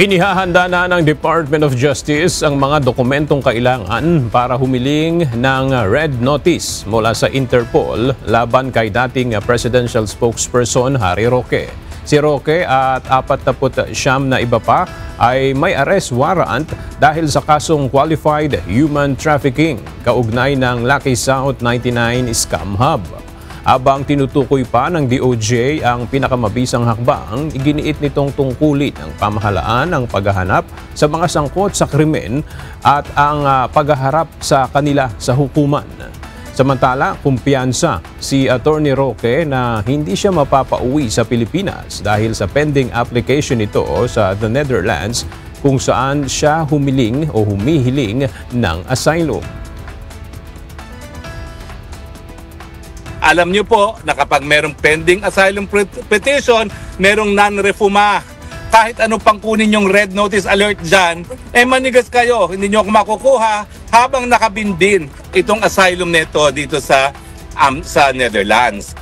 Inihahanda na ng Department of Justice ang mga dokumentong kailangan para humiling ng red notice mula sa Interpol laban kay dating presidential spokesperson Harry Roque. Si Roque at 49 na iba pa ay may arrest warrant dahil sa kasong qualified human trafficking kaugnay ng Lucky South 99 scam hub. Habang tinutukoy pa ng DOJ ang pinakamabisang hakbang, iginiit nitong tungkulin ng pamahalaan ang paghahanap sa mga sangkot sa krimen at ang paghaharap sa kanila sa hukuman. Samantala, kumpiyansa si Attorney Roque na hindi siya mapapauwi sa Pilipinas dahil sa pending application nito sa the Netherlands kung saan siya humihiling ng asylum. Alam niyo po na kapag merong pending asylum petition, merong non-refuma. Kahit ano pang kunin yung red notice alert dyan, manigas kayo. Hindi nyo ako makukuha habang nakabindin itong asylum neto dito sa Netherlands.